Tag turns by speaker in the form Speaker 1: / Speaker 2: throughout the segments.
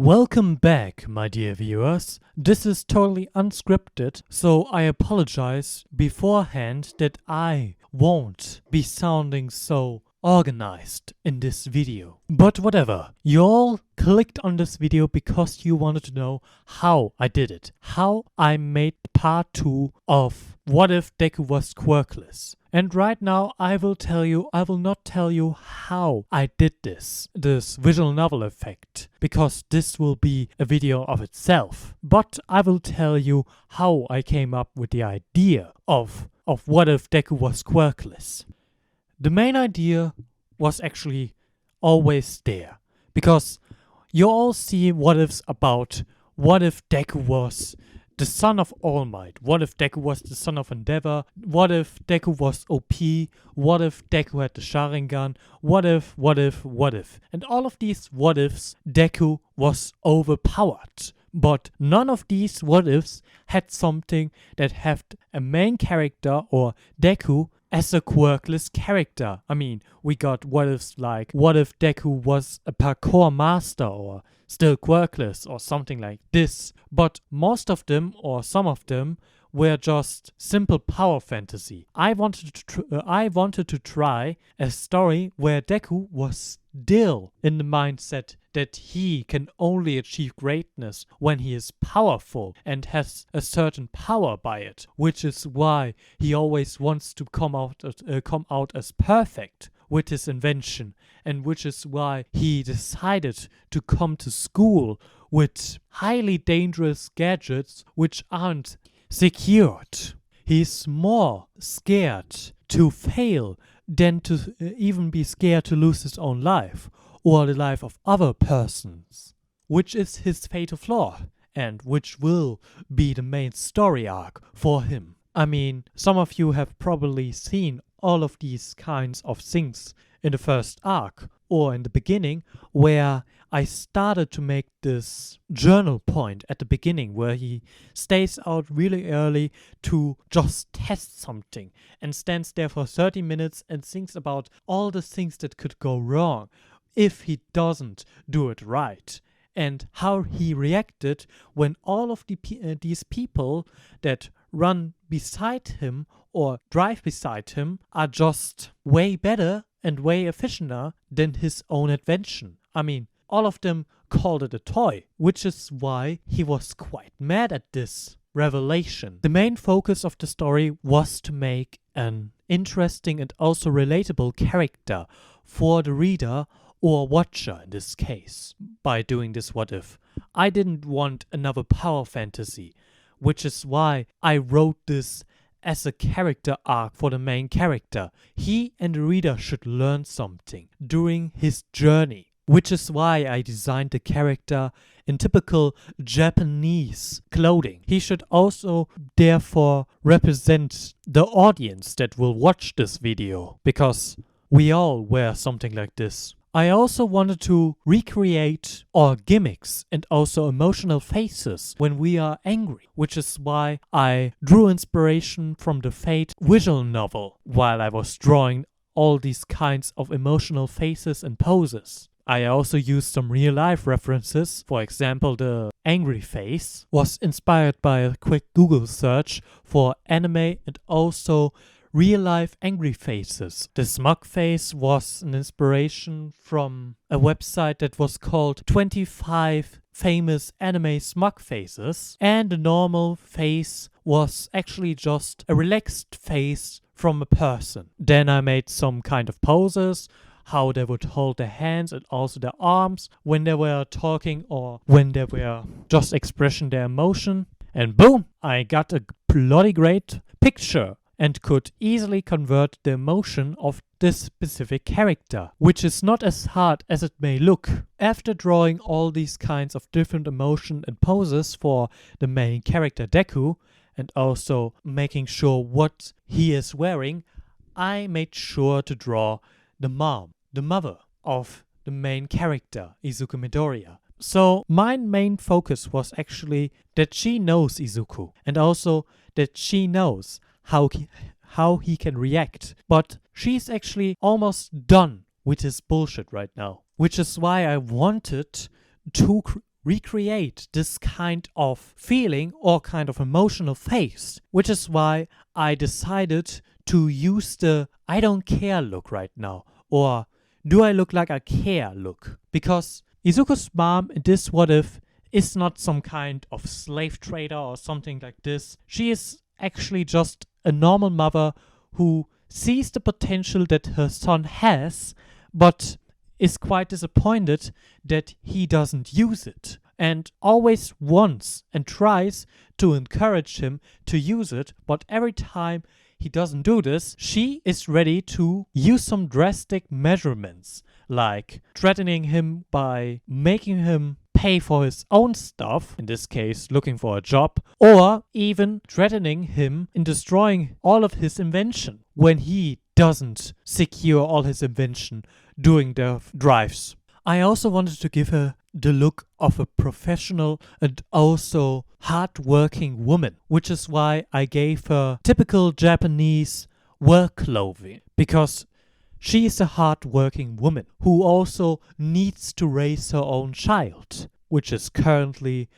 Speaker 1: Welcome back, my dear viewers. This is totally unscripted, so I apologize beforehand that I won't be sounding so organized in this video. But whatever, you all clicked on this video because you wanted to know how I did it. How I made part 2 of What If Deku Was Quirkless. And right now I will not tell you how I did this visual novel effect, because this will be a video of itself. But I will tell you how I came up with the idea of What If Deku Was Quirkless. The main idea was actually always there, because you all see what ifs about what if Deku was the son of All Might, what if Deku was the son of Endeavor, what if Deku was OP, what if Deku had the Sharingan, what if. And all of these what ifs, Deku was overpowered. But none of these what ifs had something that had a main character or Deku as a quirkless character. I mean, we got what ifs like, what if Deku was a parkour master or still quirkless or something like this. But most of them, or some of them, were just simple power fantasy. I wanted to try a story where Deku was still in the mindset that he can only achieve greatness when he is powerful and has a certain power by it, which is why he always wants to come out as perfect with his invention, and which is why he decided to come to school with highly dangerous gadgets which aren't secured. He's more scared to fail than to even be scared to lose his own life or the life of other persons, which is his fatal flaw and which will be the main story arc for him. I mean, some of you have probably seen all of these kinds of things in the first arc or in the beginning, where I started to make this journal point at the beginning where he stays out really early to just test something and stands there for 30 minutes and thinks about all the things that could go wrong if he doesn't do it right, and how he reacted when all of these people that run beside him or drive beside him are just way better and way efficienter than his own invention. I mean, all of them called it a toy, which is why he was quite mad at this revelation. The main focus of the story was to make an interesting and also relatable character for the reader or watcher in this case by doing this what if. I didn't want another power fantasy, which is why I wrote this as a character arc for the main character. He and the reader should learn something during his journey, which is why I designed the character in typical Japanese clothing. He should also therefore represent the audience that will watch this video, because we all wear something like this. I also wanted to recreate our gimmicks and also emotional faces when we are angry, which is why I drew inspiration from the Fate visual novel while I was drawing all these kinds of emotional faces and poses. I also used some real-life references. For example, the angry face was inspired by a quick Google search for anime and also real-life angry faces. The smug face was an inspiration from a website that was called 25 Famous Anime Smug Faces, and the normal face was actually just a relaxed face from a person. Then I made some kind of poses, how they would hold their hands and also their arms when they were talking or when they were just expressing their emotion. And boom, I got a bloody great picture and could easily convert the emotion of this specific character, which is not as hard as it may look. After drawing all these kinds of different emotion and poses for the main character Deku, and also making sure what he is wearing, I made sure to draw the mom, the mother of the main character, Izuku Midoriya. So my main focus was actually that she knows Izuku, and also that she knows how he can react. But she's actually almost done with his bullshit right now, which is why I wanted to recreate this kind of feeling or kind of emotional phase, which is why I decided to use the I don't care look right now, or do I look like I care look? Because Izuku's mom in this what if is not some kind of slave trader or something like this. She is actually just a normal mother who sees the potential that her son has, but is quite disappointed that he doesn't use it, and always wants and tries to encourage him to use it, but every time he doesn't do this, she is ready to use some drastic measurements, like threatening him by making him pay for his own stuff, in this case looking for a job, or even threatening him in destroying all of his invention when he doesn't secure all his invention during the drives. I also wanted to give her the look of a professional and also hard-working woman, which is why I gave her typical Japanese work clothing, because she is a hard-working woman who also needs to raise her own child, which is currently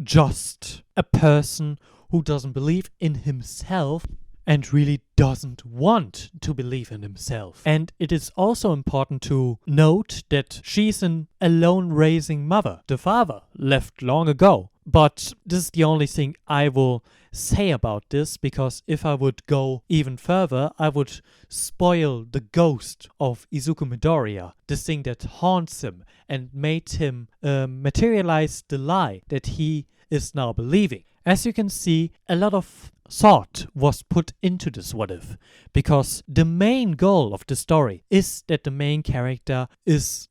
Speaker 1: just a person who doesn't believe in himself and really doesn't want to believe in himself. And it is also important to note that she's an alone raising mother. The father left long ago. But this is the only thing I will say about this, because if I would go even further, I would spoil the ghost of Izuku Midoriya, the thing that haunts him and made him materialize the lie that he is now believing. As you can see, a lot of thought was put into this what if, because the main goal of the story is that the main character is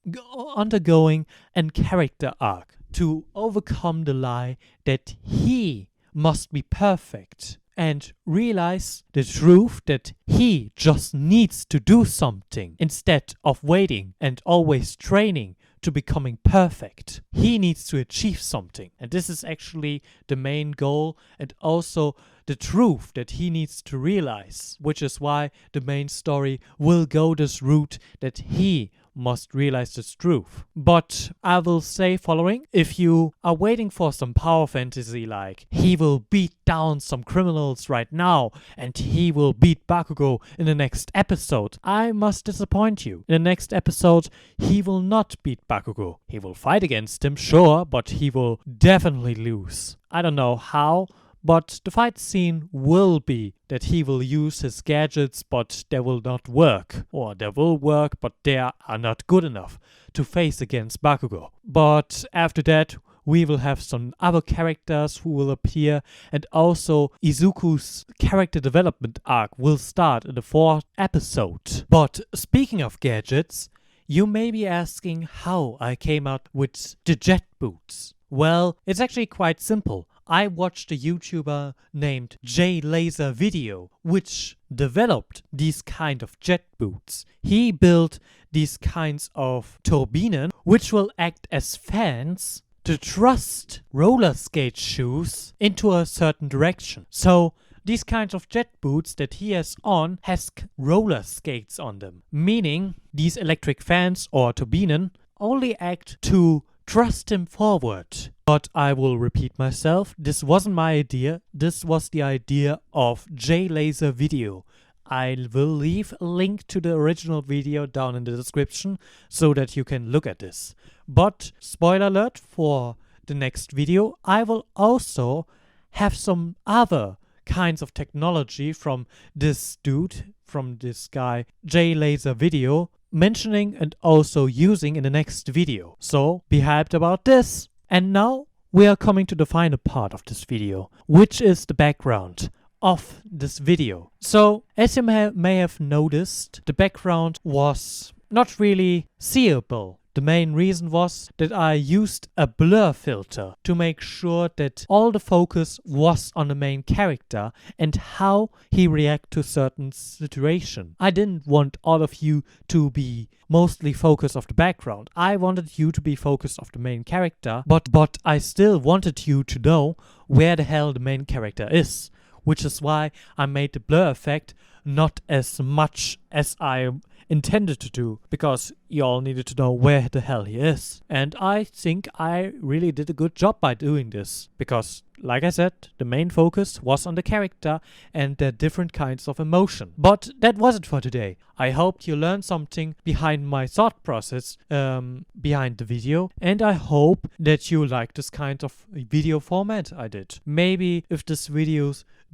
Speaker 1: undergoing a character arc to overcome the lie that he must be perfect and realize the truth that he just needs to do something instead of waiting and always training to becoming perfect. He needs to achieve something, and this is actually the main goal and also the truth that he needs to realize, which is why the main story will go this route that he must realize this truth. But I will say following: if you are waiting for some power fantasy like he will beat down some criminals right now and he will beat Bakugo in the next episode, I must disappoint you. In the next episode, he will not beat Bakugo. He will fight against him, sure, but he will definitely lose. I don't know how, but the fight scene will be that he will use his gadgets, but they will not work. Or they will work, but they are not good enough to face against Bakugo. But after that, we will have some other characters who will appear, and also Izuku's character development arc will start in the 4th episode. But speaking of gadgets, you may be asking how I came out with the jet boots. Well, it's actually quite simple. I watched a YouTuber named J Laser Video, which developed these kind of jet boots. He built these kinds of turbinen, which will act as fans to thrust roller skate shoes into a certain direction. So these kinds of jet boots that he has on has roller skates on them, meaning these electric fans or turbinen only act to thrust him forward. But I will repeat myself, this wasn't my idea, this was the idea of J Laser Video. I will leave a link to the original video down in the description so that you can look at this. But spoiler alert for the next video, I will also have some other kinds of technology from this dude, from this guy, J Laser Video, mentioning and also using in the next video. So be hyped about this. And now we are coming to the final part of this video, which is the background of this video. So as you may have noticed, the background was not really seeable. The main reason was that I used a blur filter to make sure that all the focus was on the main character and how he reacts to certain situation. I didn't want all of you to be mostly focused of the background. I wanted you to be focused of the main character, but I still wanted you to know where the hell the main character is, which is why I made the blur effect not as much as I intended to do, because you all needed to know where the hell he is. And I think I really did a good job by doing this, because like I said, the main focus was on the character and their different kinds of emotion. But that was it for today. I hope you learned something behind my thought process behind the video, and I hope that you like this kind of video format I did. Maybe if this video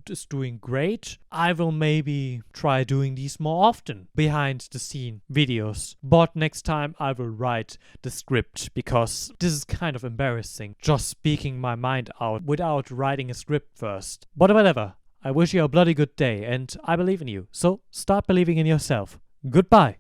Speaker 1: is doing great, I will maybe try doing these more often, behind the scene videos. But next time I will write the script, because this is kind of embarrassing, just speaking my mind out without writing a script first. But whatever, I wish you a bloody good day, and I believe in you, so start believing in yourself. Goodbye.